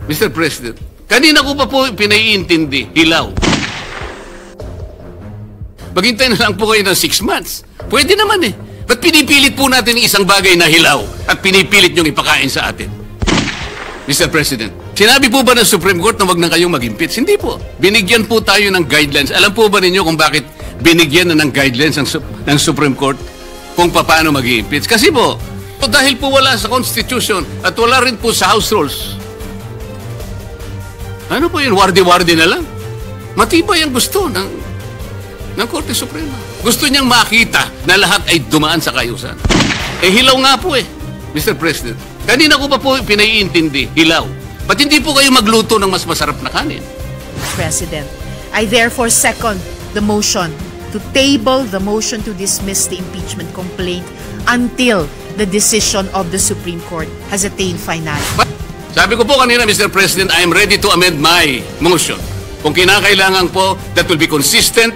Mr. President, kanina ko pa po pinaiintindi, hilaw. Maghintay na lang po kayo ng 6 months. Pwede naman eh. Ba't pinipilit po natin isang bagay na hilaw at pinipilit niyong ipakain sa atin? Mr. President, sinabi po ba ng Supreme Court na wag na kayong mag-impeach? Hindi po. Binigyan po tayo ng guidelines. Alam po ba ninyo kung bakit binigyan na ng guidelines ng Supreme Court kung paano mag-impeach? Kasi po, dahil po wala sa Constitution at wala rin po sa House Rules. Ano po yun? Wardi-wardi na lang. Matibay ang gusto ng Korte Suprema. Gusto niyang makita na lahat ay dumaan sa kayusan. Eh, hilaw nga po eh, Mr. President. Kanina ko pa po pinaiintindi, hilaw. Ba't hindi po kayo magluto ng mas masarap na kanin? President, I therefore second the motion to table the motion to dismiss the impeachment complaint until the decision of the Supreme Court has attained finality. Sabi ko po kanina, Mr. President, I am ready to amend my motion. Kung kinakailangan po, that will be consistent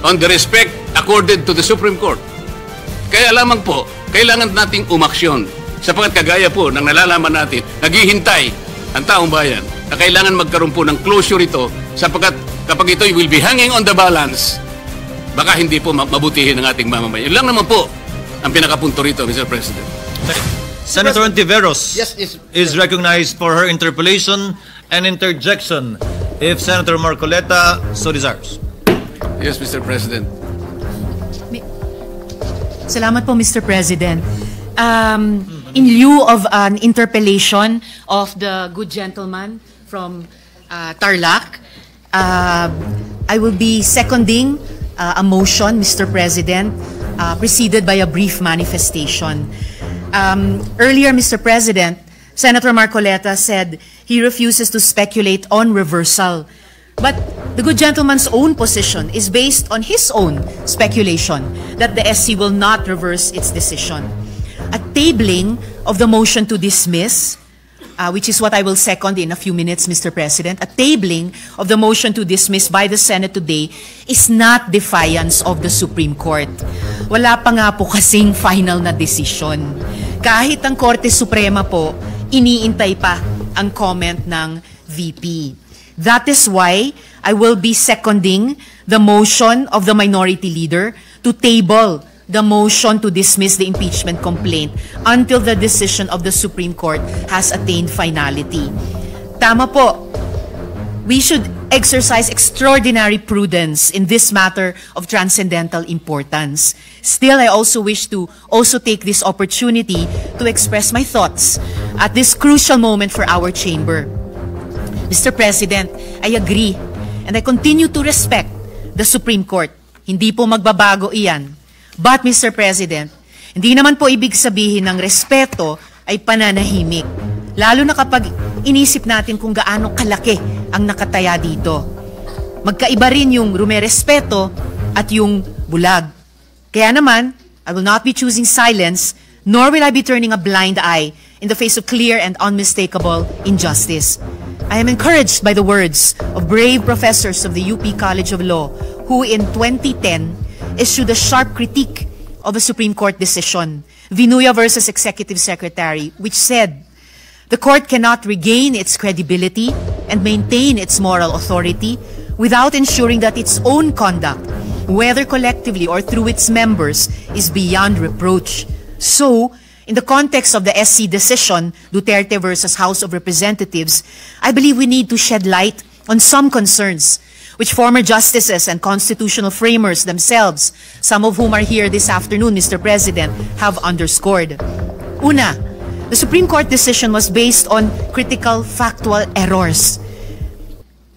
on the respect accorded to the Supreme Court. Kaya lamang po, kailangan nating umaksyon sapagkat kagaya po ng nalalaman natin, naghihintay ang taong bayan na kailangan magkaroon po ng closure ito sapagkat kapag ito will be hanging on the balance, baka hindi po mabutihin ng ating mamamayan. Yun lang naman po ang pinakapunto rito, Mr. President. Senator Ontiveros is recognized for her interpellation and interjection if Senator Marcoleta so desires. Yes, Mr. President. Salamat po, Mr. President. In lieu of an interpellation of the good gentleman from Tarlac, I will be seconding a motion, Mr. President, preceded by a brief manifestation. Earlier, Mr. President, Senator Marcoleta said he refuses to speculate on reversal. But the good gentleman's own position is based on his own speculation that the SC will not reverse its decision. A tabling of the motion to dismiss, which is what I will second in a few minutes, Mr. President, a tabling of the motion to dismiss by the Senate today is not defiance of the Supreme Court. Wala pa nga po kasing final na decision. Kahit ang Korte Suprema po, iniintay pa ang comment ng VP. That is why I will be seconding the motion of the Minority Leader to table the motion to dismiss the impeachment complaint until the decision of the Supreme Court has attained finality. Tama po. We should exercise extraordinary prudence in this matter of transcendental importance. Still, I also wish to take this opportunity to express my thoughts at this crucial moment for our chamber. Mr. President, I agree and I continue to respect the Supreme Court. Hindi po magbabago iyan. But, Mr. President, hindi naman po ibig sabihin ng respeto ay pananahimik. Lalo na kapag inisip natin kung gaano kalaki ang nakataya dito. Magkaiba rin yung rumerespeto at yung bulag. Kaya naman, I will not be choosing silence, nor will I be turning a blind eye in the face of clear and unmistakable injustice. I am encouraged by the words of brave professors of the UP College of Law who in 2010 issued a sharp critique of a Supreme Court decision, Vinuya versus Executive Secretary, which said, the court cannot regain its credibility and maintain its moral authority without ensuring that its own conduct, whether collectively or through its members, is beyond reproach. So, in the context of the SC decision, Duterte versus House of Representatives, I believe we need to shed light on some concerns which former justices and constitutional framers themselves, some of whom are here this afternoon, Mr. President, have underscored. Una, the Supreme Court decision was based on critical factual errors.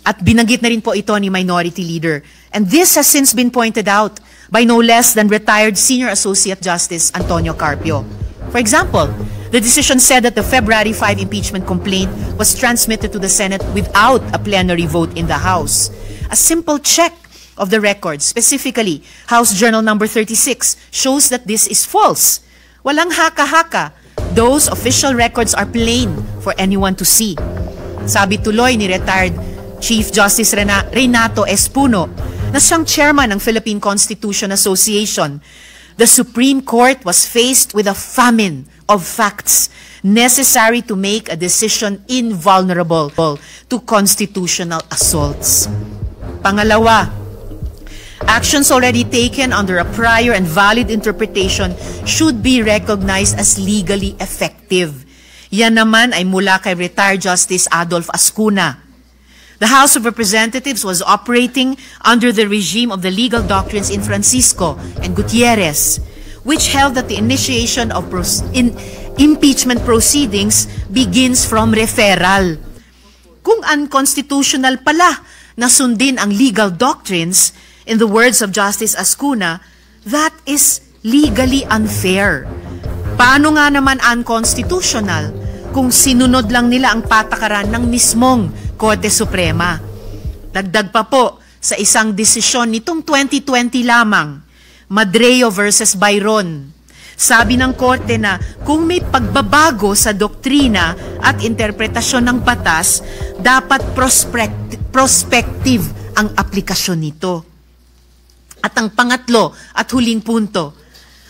At binanggit na rin po ito ni Minority Leader. And this has since been pointed out by no less than retired Senior Associate Justice Antonio Carpio. For example, the decision said that the February 5 impeachment complaint was transmitted to the Senate without a plenary vote in the House. A simple check of the records, specifically House Journal number 36, shows that this is false. Walang haka-haka. Those official records are plain for anyone to see. Sabi tuloy ni retired Chief Justice Renato Espuno, na siyang chairman ng Philippine Constitution Association, the Supreme Court was faced with a famine of facts necessary to make a decision invulnerable to constitutional assaults. Pangalawa, actions already taken under a prior and valid interpretation should be recognized as legally effective. Yan naman ay mula kay retired Justice Adolf Ascuna. The House of Representatives was operating under the regime of the legal doctrines in Francisco and Gutierrez, which held that the initiation of impeachment proceedings begins from referral. Kung unconstitutional pala na sundin ang legal doctrines, in the words of Justice Ascuna, that is legally unfair. Paano nga naman unconstitutional kung sinunod lang nila ang patakaran ng mismong Korte Suprema? Dagdag pa po sa isang desisyon nitong 2020 lamang, Madreo versus Byron. Sabi ng Korte na kung may pagbabago sa doktrina at interpretasyon ng batas, dapat prospective ang aplikasyon nito. At ang pangatlo at huling punto,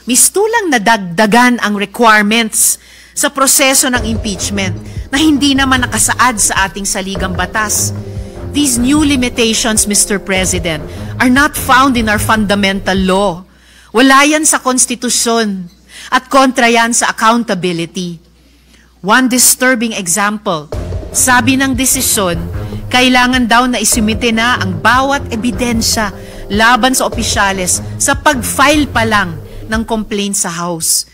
mistulang nadagdagan ang requirements sa proseso ng impeachment na hindi naman nakasaad sa ating saligang batas. These new limitations, Mr. President, are not found in our fundamental law. Wala yan sa konstitusyon at kontra yan sa accountability. One disturbing example, sabi ng desisyon, kailangan daw na isumite na ang bawat ebidensya laban sa opisyales sa pag-file pa lang ng complaint sa House.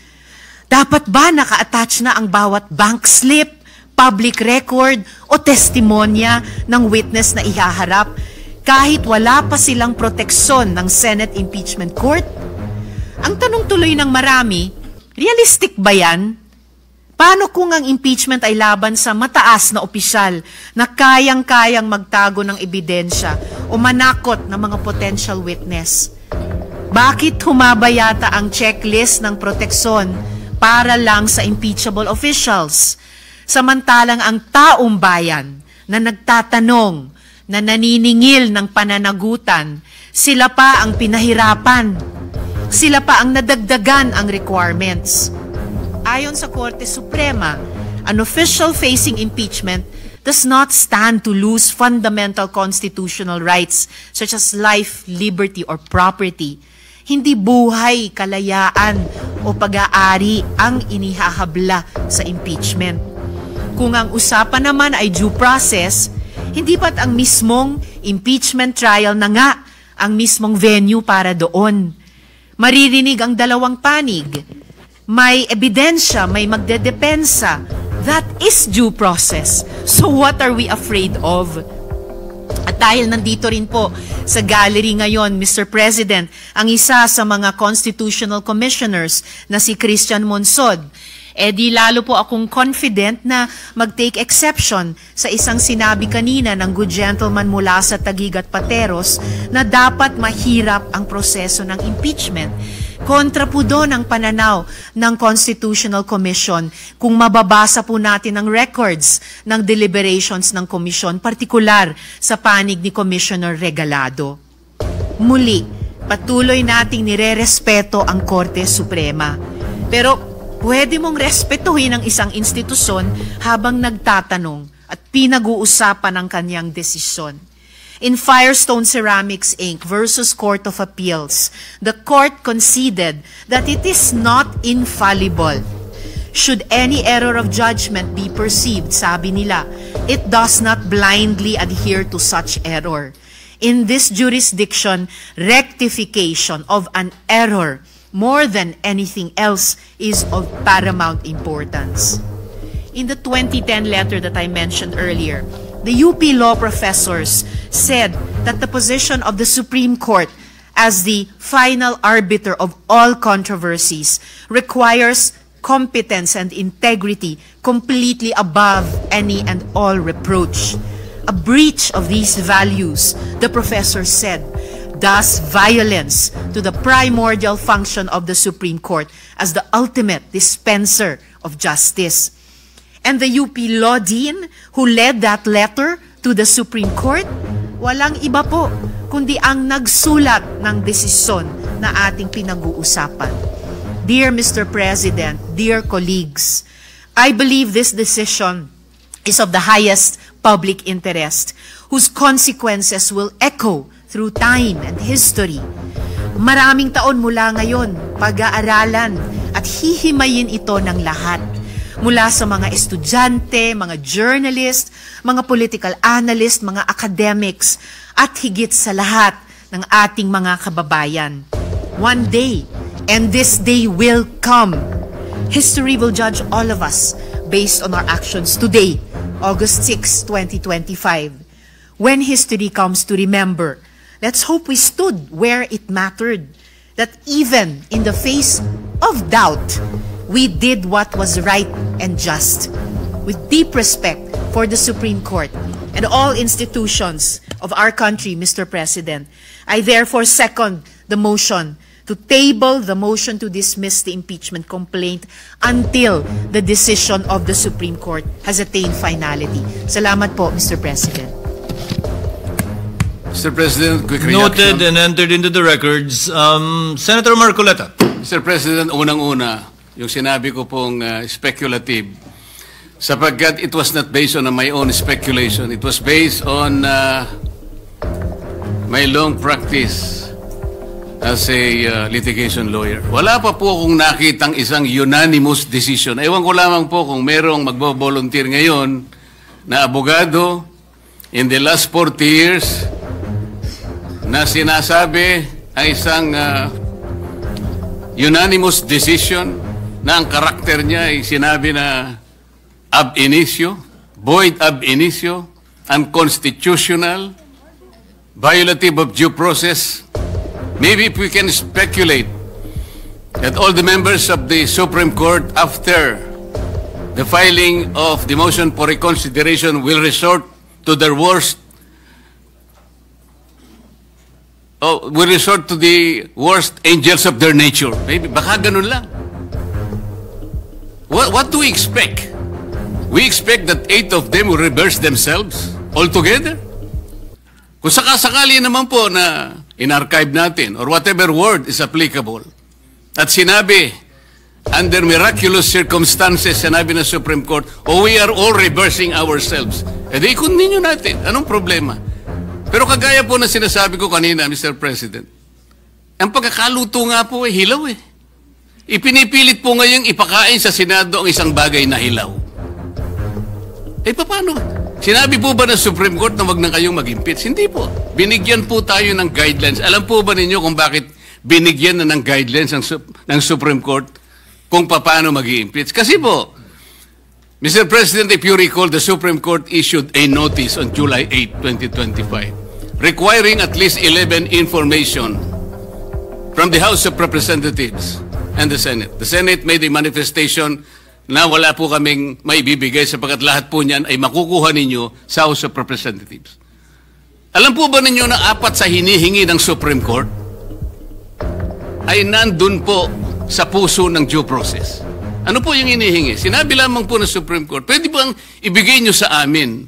Dapat ba naka-attach na ang bawat bank slip, public record o testimonya ng witness na ihaharap kahit wala pa silang proteksyon ng Senate Impeachment Court? Ang tanong tuloy ng marami, realistic ba yan? Paano kung ang impeachment ay laban sa mataas na opisyal na kayang-kayang magtago ng ebidensya o manakot ng mga potential witness? Bakit humaba yata ang checklist ng proteksyon para lang sa impeachable officials? Samantalang ang taong bayan na nagtatanong, na naniningil ng pananagutan, sila pa ang pinahirapan. Sila pa ang nadagdagan ang requirements. Ayon sa Korte Suprema, an official facing impeachment does not stand to lose fundamental constitutional rights such as life, liberty, or property. Hindi buhay, kalayaan, o pag-aari ang inihahabla sa impeachment. Kung ang usapan naman ay due process, hindi ba't ang mismong impeachment trial na nga ang mismong venue para doon? Maririnig ang dalawang panig. May ebidensya, may magdedepensa. That is due process. So what are we afraid of? At dahil nandito rin po sa gallery ngayon, Mr. President, ang isa sa mga constitutional commissioners na si Christian Monsod, di lalo po akong confident na mag-take exception sa isang sinabi kanina ng good gentleman mula sa Taguig at Pateros na dapat mahirap ang proseso ng impeachment. Kontra po doon ang pananaw ng Constitutional Commission kung mababasa po natin ang records ng deliberations ng komisyon, partikular sa panig ni Commissioner Regalado. Muli, patuloy nating nirerespeto ang Korte Suprema. Pero pwede mong respetuhin ang isang institusyon habang nagtatanong at pinag-uusapan ang kanyang desisyon. In Firestone Ceramics Inc. versus Court of Appeals, the court conceded that it is not infallible. Should any error of judgment be perceived, sabi nila, it does not blindly adhere to such error. In this jurisdiction, rectification of an error more than anything else is of paramount importance. In the 2010 letter that I mentioned earlier, the UP law professors said that the position of the Supreme Court as the final arbiter of all controversies requires competence and integrity completely above any and all reproach. A breach of these values, the professor said, does violence to the primordial function of the Supreme Court as the ultimate dispenser of justice. And the UP Law Dean who led that letter to the Supreme Court, walang iba po kundi ang nagsulat ng desisyon na ating pinag-uusapan. Dear Mr. President, dear colleagues, I believe this decision is of the highest public interest, whose consequences will echo through time and history. Maraming taon mula ngayon, pag-aaralan at hihimayin ito ng lahat. Mula sa mga estudyante, mga journalist, mga political analyst, mga academics, at higit sa lahat ng ating mga kababayan. One day, and this day will come, history will judge all of us based on our actions today, August 6, 2025. When history comes to remember, let's hope we stood where it mattered, that even in the face of doubt, we did what was right and just. With deep respect for the Supreme Court and all institutions of our country, Mr. President, I therefore second the motion to table the motion to dismiss the impeachment complaint until the decision of the Supreme Court has attained finality. Salamat po, Mr. President. Mr. President, quick reaction. Noted and entered into the records. Senator Marcoleta. Mr. President, unang-una, yung sinabi ko pong speculative, sapagkat it was not based on my own speculation. It was based on my long practice as a litigation lawyer. Wala pa po akong nakitang isang unanimous decision. Ewan ko lamang po kung merong magbo-volunteer ngayon na abogado in the last 40 years na sinasabi ang isang unanimous decision na ang karakter niya ay sinabi na ab initio, void ab initio, unconstitutional, violative of due process. Maybe if we can speculate that all the members of the Supreme Court, after the filing of the motion for reconsideration, will resort to their worst, will resort to the worst angels of their nature. Maybe, baka ganun lang. What do we expect? We expect that 8 of them will reverse themselves altogether? Kung sakasakali naman po na in-archive natin or whatever word is applicable at sinabi, under miraculous circumstances, sinabi ng Supreme Court, we are all reversing ourselves. E di i-continue natin. Anong problema? Pero kagaya po na sinasabi ko kanina, Mr. President, ang pagkakaluto nga po hilaw eh. Ipinipilit po ngayong ipakain sa Senado ang isang bagay na hilaw. Eh paano? Sinabi po ba ng Supreme Court na wag na kayong mag-impeach? Hindi po. Binigyan po tayo ng guidelines. Alam po ba ninyo kung bakit binigyan na ng guidelines ng Supreme Court kung paano mag-impeach? Kasi po, Mr. President, if you recall, the Supreme Court issued a notice on July 8, 2025, requiring at least 11 information from the House of Representatives and the Senate. The Senate made a manifestation na wala po kaming maibibigay sapagkat lahat po niyan ay makukuha ninyo sa House of Representatives. Alam po ba ninyo na 4 sa hinihingi ng Supreme Court ay nandun po sa puso ng due process? Ano po yung hinihingi? Sinabi lamang po ng Supreme Court, pwede bang ibigay nyo sa amin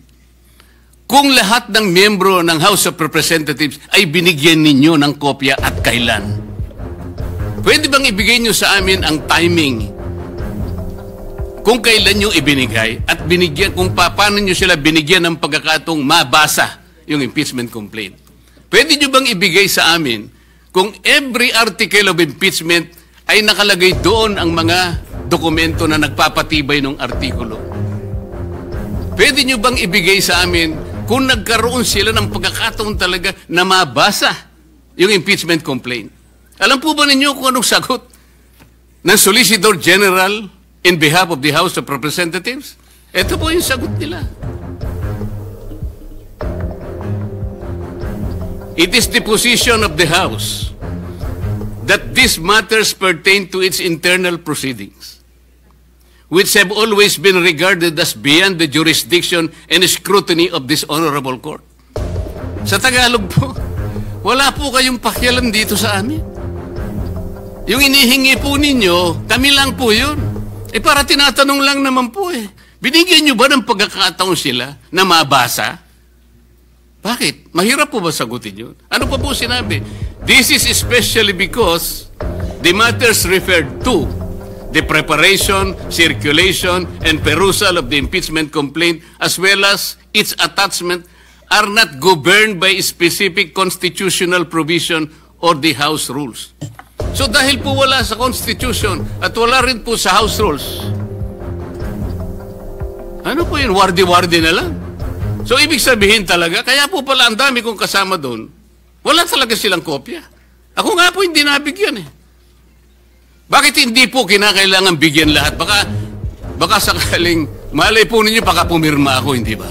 kung lahat ng miyembro ng House of Representatives ay binigyan ninyo ng kopya at kailan? Pwede bang ibigay nyo sa amin ang timing kung kailan nyo ibinigay at binigyan, kung paano nyo sila binigyan ng pagkakataong mabasa yung impeachment complaint? Pwede nyo bang ibigay sa amin kung every article of impeachment ay nakalagay doon ang mga dokumento na nagpapatibay ng artikulo? Pwede nyo bang ibigay sa amin kung nagkaroon sila ng pagkakataon talaga na mabasa yung impeachment complaint? Alam po ba ninyo kung anong sagot ng Solicitor General in behalf of the House of Representatives? Ito po yung sagot nila. It is the position of the House that these matters pertain to its internal proceedings, which have always been regarded as beyond the jurisdiction and scrutiny of this honorable court. Sa Tagalog po, wala po kayong pakialam dito sa amin. Yung inihingi po ninyo, kami lang po yun. Eh para tinatanong lang naman po eh. Binigyan nyo ba ng pagkakataon sila na mabasa? Bakit? Mahirap po ba sagutin yun? Ano pa po sinabi? This is especially because the the matters referred to, the preparation, circulation, and perusal of the impeachment complaint, as well as its attachment, are not governed by specific constitutional provision or the House rules. So dahil po wala sa Constitution at wala rin po sa House rules, ano po yun? Wardi-wardi na lang. So ibig sabihin talaga, kaya po pala ang dami kong kasama doon, wala talaga silang kopya. Ako nga po hindi nabigyan eh. Bakit hindi po kinakailangan bigyan lahat? Baka sakaling, malay po ninyo, baka pumirma ako, hindi ba?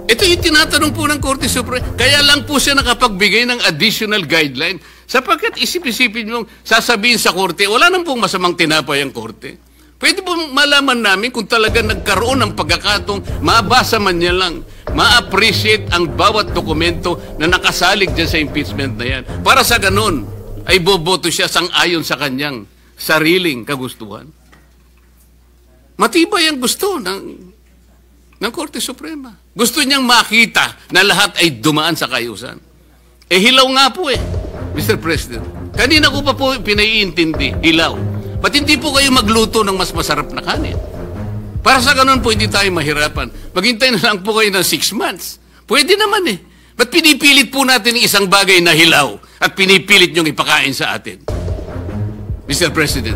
Ito yung tinatanong po ng Korte Suprema. Kaya lang po siya nakapagbigay ng additional guideline. Sapagkat isip-isipin nyo, sasabihin sa Korte, wala nang pong masamang tinapay ang Korte. Pwede po malaman namin kung talaga nagkaroon ng pagkakatong mabasa man niya lang, ma-appreciate ang bawat dokumento na nakasalig dyan sa impeachment na yan. Para sa ganun, ay boboto siya sang-ayon sa kanyang sariling kagustuhan. Matibay ang gusto ng Korte Suprema. Gusto niyang makita na lahat ay dumaan sa kayusan. Eh hilaw nga po eh, Mr. President. Kanina ko pa po pinaiintindi, hilaw. Ba't hindi po kayo magluto ng mas masarap na kanin? Para sa ganun po, hindi tayo mahirapan. Maghintay na lang po kayo ng 6 months. Pwede naman eh. Ba't pinipilit po natin ng isang bagay na hilaw at pinipilit niyong ipakain sa atin? Mr. President,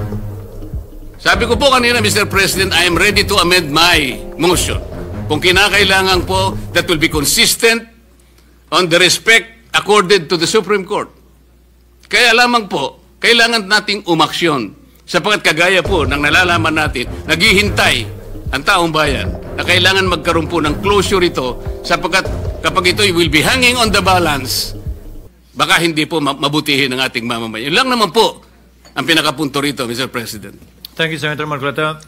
sabi ko po kanina, Mr. President, I am ready to amend my motion. Kung kinakailangan po, that will be consistent on the respect accorded to the Supreme Court. Kaya lamang po, kailangan nating umaksyon. Sapagkat kagaya po ng nalalaman natin, naghihintay ang taong bayan na kailangan magkaroon po ng closure ito sapagkat kapag ito will be hanging on the balance, baka hindi po mabutihin ng ating mamamayan. Yun lang naman po ang pinakapunto rito, Mr. President. Thank you, Senator Marcoleta.